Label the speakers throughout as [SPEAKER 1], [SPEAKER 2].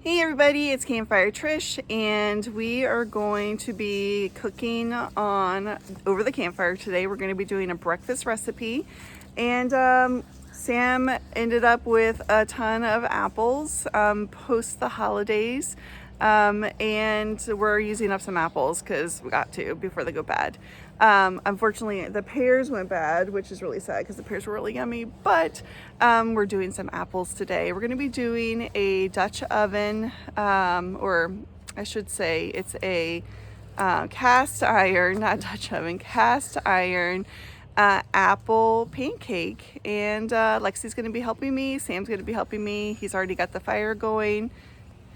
[SPEAKER 1] Hey everybody, it's Campfire Trish, and we are going to be cooking on over the campfire today. We're going to be doing a breakfast recipe, and Sam ended up with a ton of apples post the holidays, and we're using up some apples because we got to before they go bad. Unfortunately, the pears went bad, which is really sad because the pears were really yummy, but we're doing some apples today. We're going to be doing a Dutch oven, or I should say it's a cast iron, not Dutch oven, cast iron apple pancake. And Lexi's going to be helping me. Sam's going to be helping me. He's already got the fire going.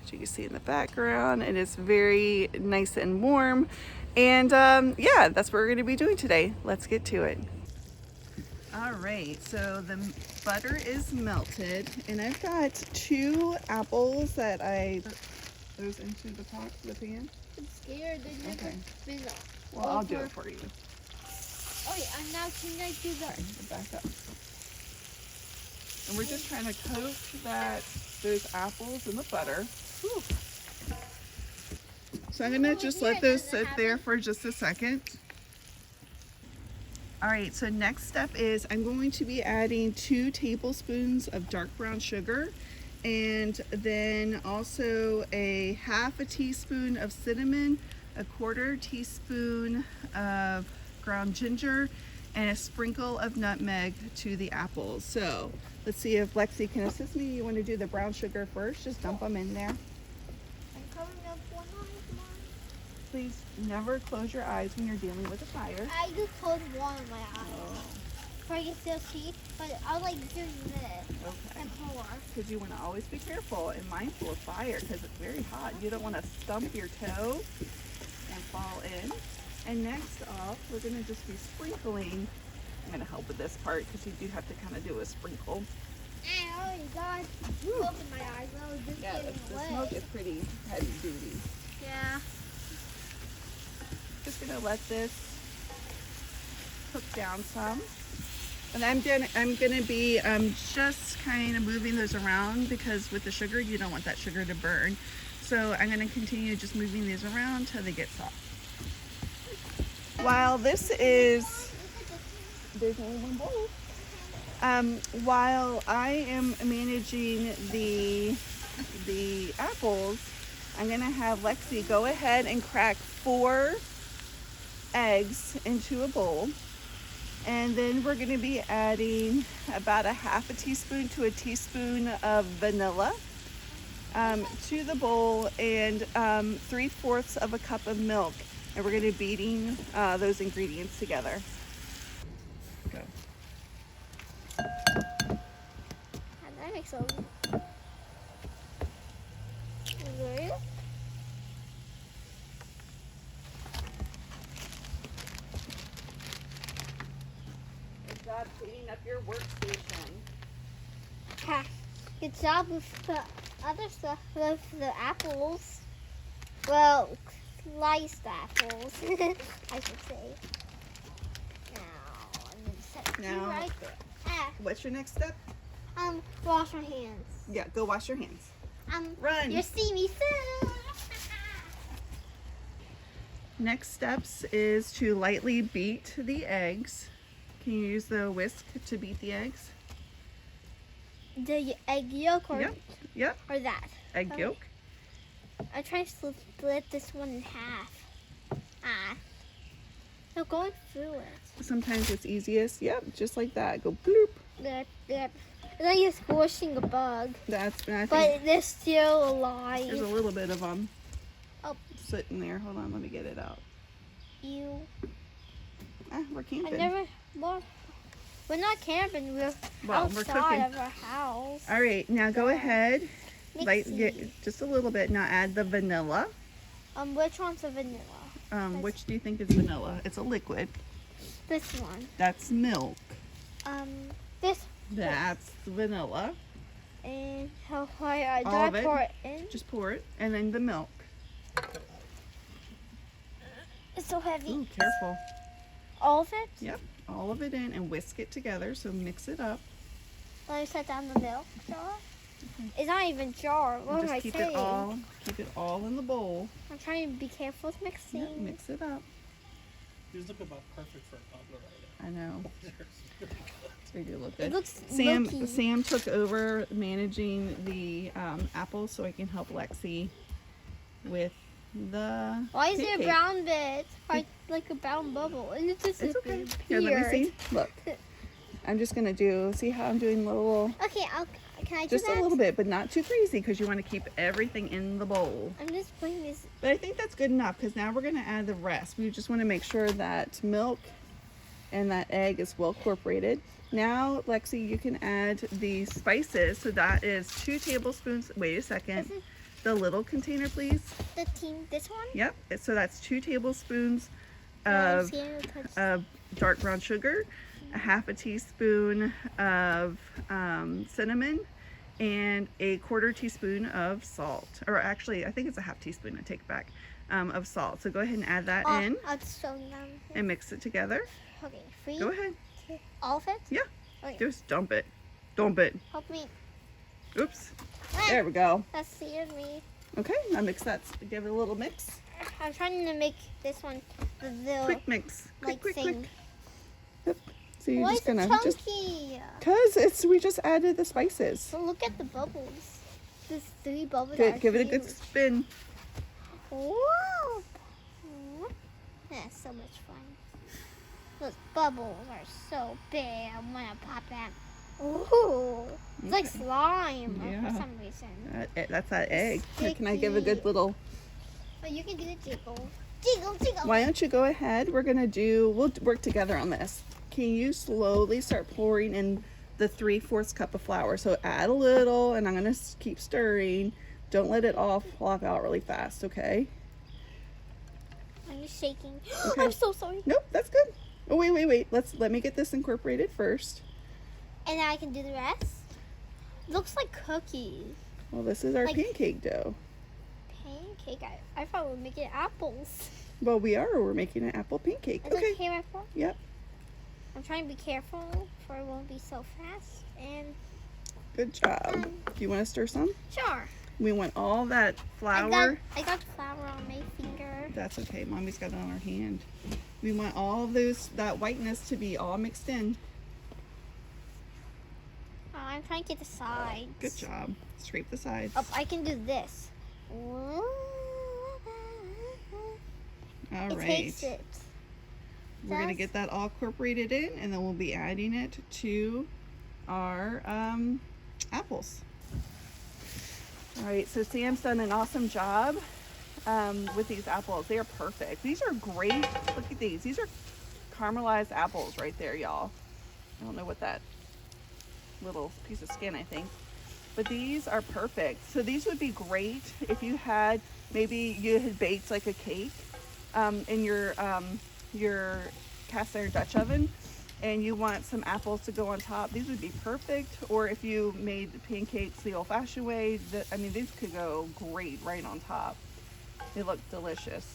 [SPEAKER 1] As you can see in the background, it is very nice and warm. And yeah, that's what we're going to be doing today. Let's get to it. All right, so the butter is melted, and I've got 2 apples that I put those into the pan.
[SPEAKER 2] I'm scared they're never spin off.
[SPEAKER 1] Well, I'll do it for you.
[SPEAKER 2] Oh yeah, and now can I do that?
[SPEAKER 1] Back up. And we're just trying to coat those apples in the butter. Whew. So I'm gonna just let those sit there for just a second. All right, so next step is I'm going to be adding 2 tablespoons of dark brown sugar, and then also a half a teaspoon of cinnamon, a 1/4 teaspoon of ground ginger, and a sprinkle of nutmeg to the apples. So let's see if Lexi can assist me. You want to do the brown sugar first? Just dump them in there.
[SPEAKER 2] I'm covering up one eye.
[SPEAKER 1] Please never close your eyes when you're dealing with a fire.
[SPEAKER 2] I just closed one of my eyes.
[SPEAKER 1] Oh.
[SPEAKER 2] So I can still see, but I was like doing this
[SPEAKER 1] Okay.
[SPEAKER 2] and pour.
[SPEAKER 1] Because you want to always be careful and mindful of fire because it's very hot. You don't want to stump your toe and fall in. And next off, we're going to just be sprinkling. I'm going to help with this part because you do have to kind of do a sprinkle.
[SPEAKER 2] Oh my god, smoke in my eyes. I was just
[SPEAKER 1] Yeah,
[SPEAKER 2] getting
[SPEAKER 1] the
[SPEAKER 2] away.
[SPEAKER 1] smoke is pretty heavy duty.
[SPEAKER 2] Yeah.
[SPEAKER 1] Just going to let this cook down some. And I'm gonna be just kind of moving those around because with the sugar, you don't want that sugar to burn. So I'm gonna continue just moving these around until they get soft. While this is, there's only one bowl. While I am managing the apples, I'm gonna have Lexi go ahead and crack 4 eggs into a bowl. And then we're going to be adding about a half a teaspoon to a teaspoon of vanilla to the bowl, and 3/4 of a cup of milk. And we're going to be beating those ingredients together. Go.
[SPEAKER 2] That makes sense. Really?
[SPEAKER 1] Cleaning up your workstation.
[SPEAKER 2] Ha. Good job with the other stuff, with the apples. Well, sliced apples, I should say. Now, I'm going to set you
[SPEAKER 1] Now,
[SPEAKER 2] right there. Ah,
[SPEAKER 1] what's your next step?
[SPEAKER 2] wash my hands.
[SPEAKER 1] Yeah, go wash your hands.
[SPEAKER 2] Run. You'll see me soon.
[SPEAKER 1] Next steps is to lightly beat the eggs. Can you use the whisk to beat the eggs?
[SPEAKER 2] The egg yolk or,
[SPEAKER 1] Yep.
[SPEAKER 2] or that?
[SPEAKER 1] Egg yolk.
[SPEAKER 2] I try to split this one in half. No, going through it.
[SPEAKER 1] Sometimes it's easiest. Yep, just like that. Go bloop.
[SPEAKER 2] Yep. It's like you're squishing a bug.
[SPEAKER 1] That's. I think
[SPEAKER 2] But they're still alive.
[SPEAKER 1] there's a little bit of them
[SPEAKER 2] Oh.
[SPEAKER 1] sitting there. Hold on, let me get it out.
[SPEAKER 2] Ew.
[SPEAKER 1] We're camping.
[SPEAKER 2] We're not camping. We're
[SPEAKER 1] Well, we're
[SPEAKER 2] outside
[SPEAKER 1] cooking.
[SPEAKER 2] of our house.
[SPEAKER 1] All right, now go ahead.
[SPEAKER 2] Mixy.
[SPEAKER 1] Get just a little bit. Now add the vanilla.
[SPEAKER 2] Which one's the vanilla?
[SPEAKER 1] Which do you think is vanilla? It's a liquid.
[SPEAKER 2] This one.
[SPEAKER 1] That's milk.
[SPEAKER 2] This.
[SPEAKER 1] That's vanilla.
[SPEAKER 2] And how high? Do
[SPEAKER 1] All
[SPEAKER 2] I
[SPEAKER 1] of it.
[SPEAKER 2] pour it in?
[SPEAKER 1] Just pour it, and then the milk.
[SPEAKER 2] It's so heavy.
[SPEAKER 1] Ooh, careful.
[SPEAKER 2] All of it?
[SPEAKER 1] Yep, all of it in and whisk it together. So mix it up.
[SPEAKER 2] Let me set down the milk jar. It's not even jar. What am I
[SPEAKER 1] Just
[SPEAKER 2] saying?
[SPEAKER 1] keep it all in the bowl.
[SPEAKER 2] I'm trying to be careful with mixing.
[SPEAKER 1] Yep, mix it up.
[SPEAKER 3] These look about perfect for a toddler right
[SPEAKER 1] I know.
[SPEAKER 3] now.
[SPEAKER 1] They do look
[SPEAKER 2] It
[SPEAKER 1] good.
[SPEAKER 2] looks
[SPEAKER 1] Sam
[SPEAKER 2] milky.
[SPEAKER 1] Sam took over managing the apples, so I can help Lexi with the.
[SPEAKER 2] Why is there
[SPEAKER 1] pancake.
[SPEAKER 2] brown bits? Like a brown bubble? And it's just
[SPEAKER 1] It's okay.
[SPEAKER 2] disappeared.
[SPEAKER 1] Here, let me see. Look, I'm just gonna see how I'm doing little,
[SPEAKER 2] Okay, can I do
[SPEAKER 1] just
[SPEAKER 2] that?
[SPEAKER 1] a little bit, but not too crazy because you want to keep everything in the bowl.
[SPEAKER 2] I'm just putting this.
[SPEAKER 1] But I think that's good enough because now we're gonna add the rest. We just want to make sure that milk and that egg is well incorporated. Now, Lexi, you can add the spices. So that is 2 tablespoons. Wait a second.
[SPEAKER 2] This is-
[SPEAKER 1] The little container, please.
[SPEAKER 2] This one?
[SPEAKER 1] Yep. So that's 2 tablespoons
[SPEAKER 2] I'm
[SPEAKER 1] of
[SPEAKER 2] seeing it touch-
[SPEAKER 1] dark brown sugar, a half a teaspoon of cinnamon, and a 1/4 teaspoon of salt. Or actually, I think it's a half teaspoon. I take it back. Of salt. So go ahead and add that in
[SPEAKER 2] I'll just show them.
[SPEAKER 1] and mix it together.
[SPEAKER 2] Okay, 3.
[SPEAKER 1] Go ahead.
[SPEAKER 2] All of it?
[SPEAKER 1] Yeah.
[SPEAKER 2] Okay.
[SPEAKER 1] Just dump it. Dump it.
[SPEAKER 2] Help me.
[SPEAKER 1] Oops.
[SPEAKER 2] Ah,
[SPEAKER 1] There we go.
[SPEAKER 2] that scared me.
[SPEAKER 1] Okay, now mix that. Give it a little mix.
[SPEAKER 2] I'm trying to make this one the
[SPEAKER 1] Quick mix. Quick,
[SPEAKER 2] like
[SPEAKER 1] quick,
[SPEAKER 2] thing.
[SPEAKER 1] quick. Yep. So you're
[SPEAKER 2] Why
[SPEAKER 1] just
[SPEAKER 2] is it
[SPEAKER 1] gonna just
[SPEAKER 2] chunky?
[SPEAKER 1] because we just added the spices.
[SPEAKER 2] So look at the bubbles. There's 3 bubbles.
[SPEAKER 1] Good.
[SPEAKER 2] that are
[SPEAKER 1] Give it a good
[SPEAKER 2] huge.
[SPEAKER 1] spin.
[SPEAKER 2] Whoa! That's so much fun. Those bubbles are so big. I'm gonna pop out. Ooh, it's like
[SPEAKER 1] Okay.
[SPEAKER 2] slime
[SPEAKER 1] Yeah.
[SPEAKER 2] for some reason.
[SPEAKER 1] That's that egg. Here, can I give a good
[SPEAKER 2] Sticky.
[SPEAKER 1] little?
[SPEAKER 2] But you can do the jiggle. Jiggle, jiggle.
[SPEAKER 1] Why don't you go ahead? We'll work together on this. Can you slowly start pouring in the 3/4 cup of flour? So add a little, and I'm gonna keep stirring. Don't let it all flop out really fast, okay?
[SPEAKER 2] I'm just shaking.
[SPEAKER 1] Okay.
[SPEAKER 2] I'm so sorry.
[SPEAKER 1] Nope, that's good. Oh wait. Let me get this incorporated first.
[SPEAKER 2] And then I can do the rest. Looks like cookies.
[SPEAKER 1] Well, this is our
[SPEAKER 2] Like-
[SPEAKER 1] pancake dough.
[SPEAKER 2] Pancake. I thought we were making apples.
[SPEAKER 1] Well, we're making an apple pancake.
[SPEAKER 2] Is
[SPEAKER 1] Okay.
[SPEAKER 2] it here, apple?
[SPEAKER 1] Yep.
[SPEAKER 2] I'm trying to be careful for it won't be so fast. And
[SPEAKER 1] Good job. Do you want to stir some?
[SPEAKER 2] sure.
[SPEAKER 1] We want all that flour.
[SPEAKER 2] I got flour on my finger.
[SPEAKER 1] That's okay. Mommy's got it on her hand. We want all that whiteness to be all mixed in.
[SPEAKER 2] Oh, I'm trying to get the sides.
[SPEAKER 1] Good job. Scrape the sides.
[SPEAKER 2] Oh, I can do this.
[SPEAKER 1] All
[SPEAKER 2] It
[SPEAKER 1] right.
[SPEAKER 2] takes it.
[SPEAKER 1] We're gonna
[SPEAKER 2] That's-
[SPEAKER 1] get that all incorporated in, and then we'll be adding it to our apples. All right. So Sam's done an awesome job with these apples. They are perfect. These are great. Look at these. These are caramelized apples right there, y'all. I don't know what that little piece of skin, I think. But these are perfect. So these would be great if you had, maybe you had baked like a cake in your cast iron Dutch oven and you want some apples to go on top. These would be perfect. Or if you made pancakes the old fashioned way, these could go great right on top. They look delicious.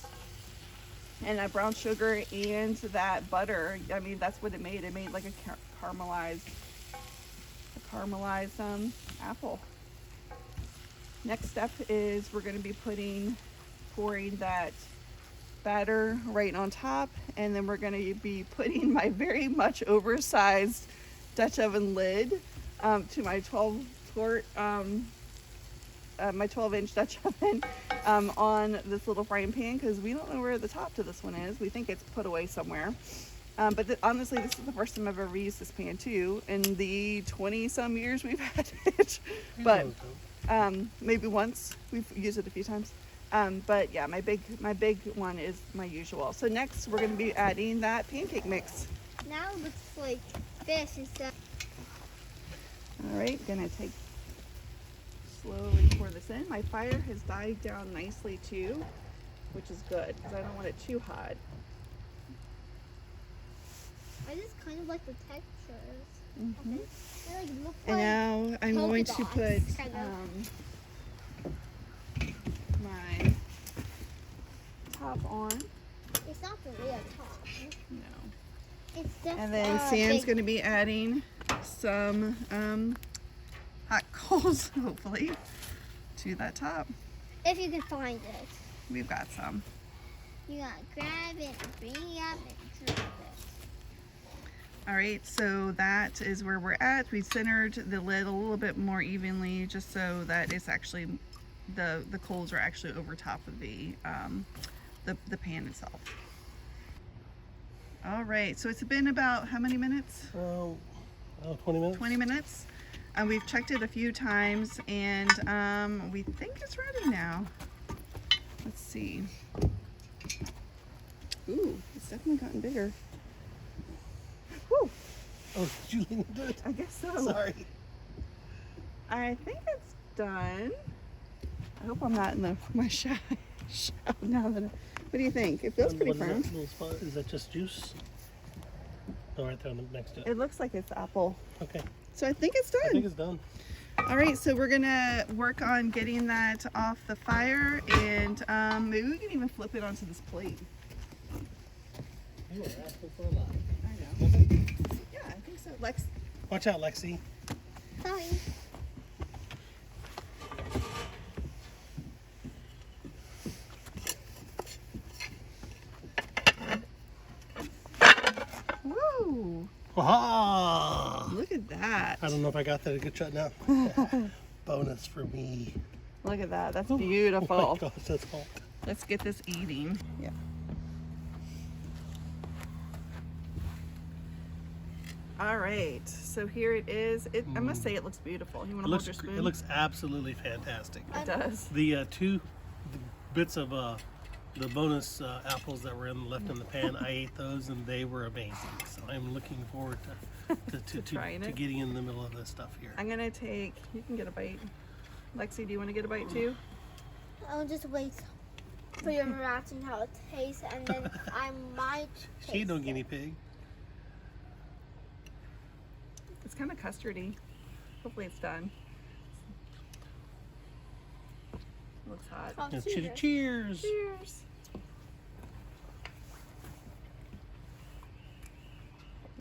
[SPEAKER 1] And that brown sugar and that butter, that's what it made. It made like a caramelized apple. Next step is we're going to be pouring that batter right on top, and then we're going to be putting my very much oversized Dutch oven lid to my 12-inch Dutch oven on this little frying pan, because we don't know where the top to this one is. We think it's put away somewhere. But honestly, this is the first time I've ever used this pan too in the 20-some years we've had it. But maybe once. We've used it a few times. But yeah, my big one is my usual. So next we're going to be adding that pancake mix.
[SPEAKER 2] Now it looks like this instead.
[SPEAKER 1] All right, gonna slowly pour this in. My fire has died down nicely too, which is good because I don't want it too hot.
[SPEAKER 2] I just kind of like the textures.
[SPEAKER 1] Mm-hmm.
[SPEAKER 2] They like look
[SPEAKER 1] And
[SPEAKER 2] like
[SPEAKER 1] now I'm
[SPEAKER 2] polka
[SPEAKER 1] going to
[SPEAKER 2] dots,
[SPEAKER 1] put
[SPEAKER 2] kind of.
[SPEAKER 1] my top on.
[SPEAKER 2] It's not the real top.
[SPEAKER 1] No.
[SPEAKER 2] It's just
[SPEAKER 1] And then Sam's
[SPEAKER 2] big.
[SPEAKER 1] going to be adding some hot apples, hopefully, to that top.
[SPEAKER 2] If you can find it.
[SPEAKER 1] We've got some.
[SPEAKER 2] You gotta grab it, bring it up, and drop it.
[SPEAKER 1] All right, so that is where we're at. We centered the lid a little bit more evenly just so that it's actually, the coals are actually over top of the pan itself. All right, so it's been about how many minutes?
[SPEAKER 3] 20 minutes.
[SPEAKER 1] 20 minutes. We've checked it a few times and we think it's ready now. Let's see. Ooh, it's definitely gotten bigger. Woo!
[SPEAKER 3] Oh, did you lean into it?
[SPEAKER 1] I guess so.
[SPEAKER 3] Sorry.
[SPEAKER 1] I think it's done. I hope I'm not in my shell now. What do you think? It feels pretty
[SPEAKER 3] What is
[SPEAKER 1] firm.
[SPEAKER 3] that little spot? Is that just juice? Oh, right there next to it.
[SPEAKER 1] It looks like it's apple.
[SPEAKER 3] Okay.
[SPEAKER 1] So I think it's done.
[SPEAKER 3] I think it's done.
[SPEAKER 1] All right, so we're gonna work on getting that off the fire, and maybe we can even flip it onto this plate.
[SPEAKER 3] You are asking for a lot.
[SPEAKER 1] I know. Yeah, I think so. Lex.
[SPEAKER 3] Watch out, Lexi.
[SPEAKER 2] Sorry.
[SPEAKER 1] Woo!
[SPEAKER 3] Aha!
[SPEAKER 1] Look at that.
[SPEAKER 3] I don't know if I got that a good shot now. Bonus for me.
[SPEAKER 1] Look at that. That's
[SPEAKER 3] Oh
[SPEAKER 1] beautiful.
[SPEAKER 3] my gosh, that's hot.
[SPEAKER 1] Let's get this eating. Yeah. All right. So here it is. I must say it looks beautiful. You want to hold your spoon?
[SPEAKER 3] It looks absolutely fantastic.
[SPEAKER 1] It does.
[SPEAKER 3] The two bits of the bonus apples that were left in the pan, I ate those and they were amazing. So I'm looking forward to
[SPEAKER 1] trying it.
[SPEAKER 3] getting in the middle of this stuff here.
[SPEAKER 1] I'm gonna take. You can get a bite. Lexi, do you want to get a bite too?
[SPEAKER 2] I'll just wait for your reaction how it tastes, and then I might taste
[SPEAKER 3] She ain't no
[SPEAKER 2] it.
[SPEAKER 3] guinea pig.
[SPEAKER 1] It's kind of custardy. Hopefully it's done. Looks hot.
[SPEAKER 2] Oh,
[SPEAKER 3] Yeah,
[SPEAKER 2] cheers.
[SPEAKER 3] cheers.
[SPEAKER 1] Cheers.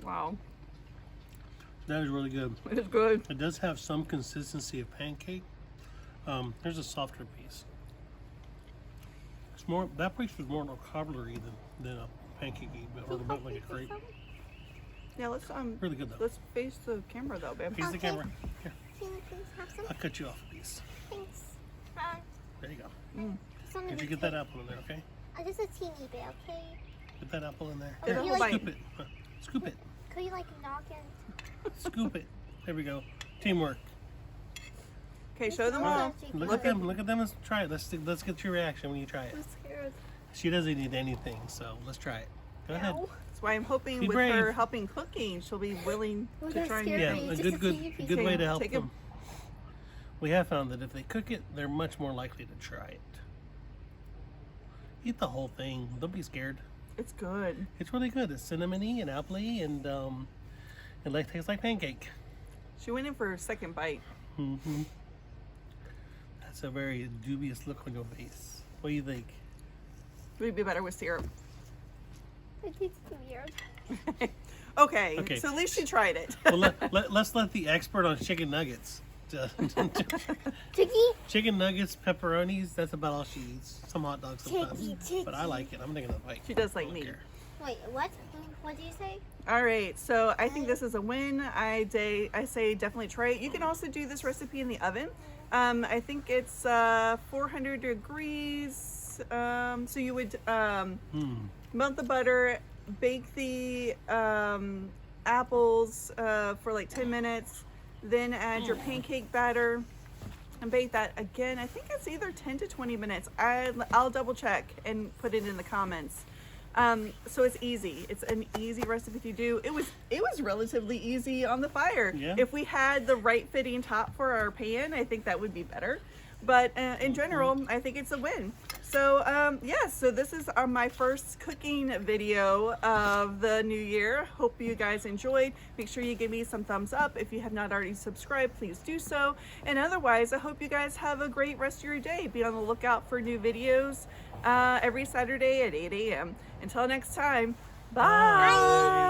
[SPEAKER 1] Wow,
[SPEAKER 3] That is really good.
[SPEAKER 1] it is good.
[SPEAKER 3] It does have some consistency of pancake. Here's a softer piece. It's more, that piece was more cobblery than a pancakey, or a bit like a crepe.
[SPEAKER 1] Yeah, let's
[SPEAKER 3] Really good though.
[SPEAKER 1] let's face the camera though, babe.
[SPEAKER 3] Face the
[SPEAKER 2] Okay.
[SPEAKER 3] camera. Here,
[SPEAKER 2] Can you please have some?
[SPEAKER 3] I'll cut you off a piece.
[SPEAKER 2] Thanks.
[SPEAKER 3] There you go.
[SPEAKER 2] Some of
[SPEAKER 3] Did
[SPEAKER 2] the
[SPEAKER 3] you get that apple in there, okay?
[SPEAKER 2] Just a teeny bit, okay?
[SPEAKER 3] Get that apple in there.
[SPEAKER 2] Okay,
[SPEAKER 1] Get a
[SPEAKER 2] you
[SPEAKER 1] whole
[SPEAKER 2] like,
[SPEAKER 1] bite.
[SPEAKER 3] Scoop it. Scoop it.
[SPEAKER 2] could you like knock it?
[SPEAKER 3] Scoop it. There we go. Teamwork.
[SPEAKER 1] Okay, show them all.
[SPEAKER 3] Look at them. Look at them and try it. Let's get your reaction when you try it.
[SPEAKER 2] I'm scared.
[SPEAKER 3] She doesn't eat anything, so let's try it. Go ahead.
[SPEAKER 2] Ow.
[SPEAKER 1] That's why I'm hoping
[SPEAKER 3] Be
[SPEAKER 1] with her
[SPEAKER 3] brave.
[SPEAKER 1] helping cooking, she'll be willing
[SPEAKER 2] Oh,
[SPEAKER 1] to
[SPEAKER 2] that's
[SPEAKER 1] try
[SPEAKER 2] scary.
[SPEAKER 3] Yeah,
[SPEAKER 1] new
[SPEAKER 3] a
[SPEAKER 1] things.
[SPEAKER 2] Just a
[SPEAKER 3] good
[SPEAKER 2] teeny piece.
[SPEAKER 3] good way to
[SPEAKER 1] Okay,
[SPEAKER 3] help
[SPEAKER 1] take a-
[SPEAKER 3] them. We have found that if they cook it, they're much more likely to try it. Eat the whole thing. Don't be scared.
[SPEAKER 1] It's good.
[SPEAKER 3] It's really good. It's cinnamony and appley, and it tastes like pancake.
[SPEAKER 1] She went in for her second bite.
[SPEAKER 3] Mm-hmm. That's a very dubious look on your face. What do you think?
[SPEAKER 1] Would be better with syrup.
[SPEAKER 2] It tastes weird.
[SPEAKER 1] Okay,
[SPEAKER 3] Okay.
[SPEAKER 1] so at least she tried it.
[SPEAKER 3] Well, let's let the expert on chicken nuggets.
[SPEAKER 2] Chicky?
[SPEAKER 3] Chicken nuggets, pepperonis, that's about all she eats. Some hot dogs sometimes.
[SPEAKER 2] Chicky.
[SPEAKER 3] But I like it. I'm taking a bite.
[SPEAKER 1] She does like
[SPEAKER 3] I don't
[SPEAKER 1] meat.
[SPEAKER 3] care.
[SPEAKER 2] Wait, what? What did you say?
[SPEAKER 1] All right, so I think this is a win. I say definitely try it. You can also do this recipe in the oven. I think it's 400 degrees. So you would melt the butter, bake the apples for like 10 minutes, then add your pancake batter and bake that again. I think it's either 10 to 20 minutes. I'll double check and put it in the comments. So it's easy. It's an easy recipe to do. It was relatively easy on the fire.
[SPEAKER 3] Yeah.
[SPEAKER 1] If we had the right fitting top for our pan, I think that would be better. But in general, I think it's a win. So yeah, so this is my first cooking video of the new year. Hope you guys enjoyed. Make sure you give me some thumbs up. If you have not already subscribed, please do so. And otherwise, I hope you guys have a great rest of your day. Be on the lookout for new videos every Saturday at 8 a.m. Until next time, bye.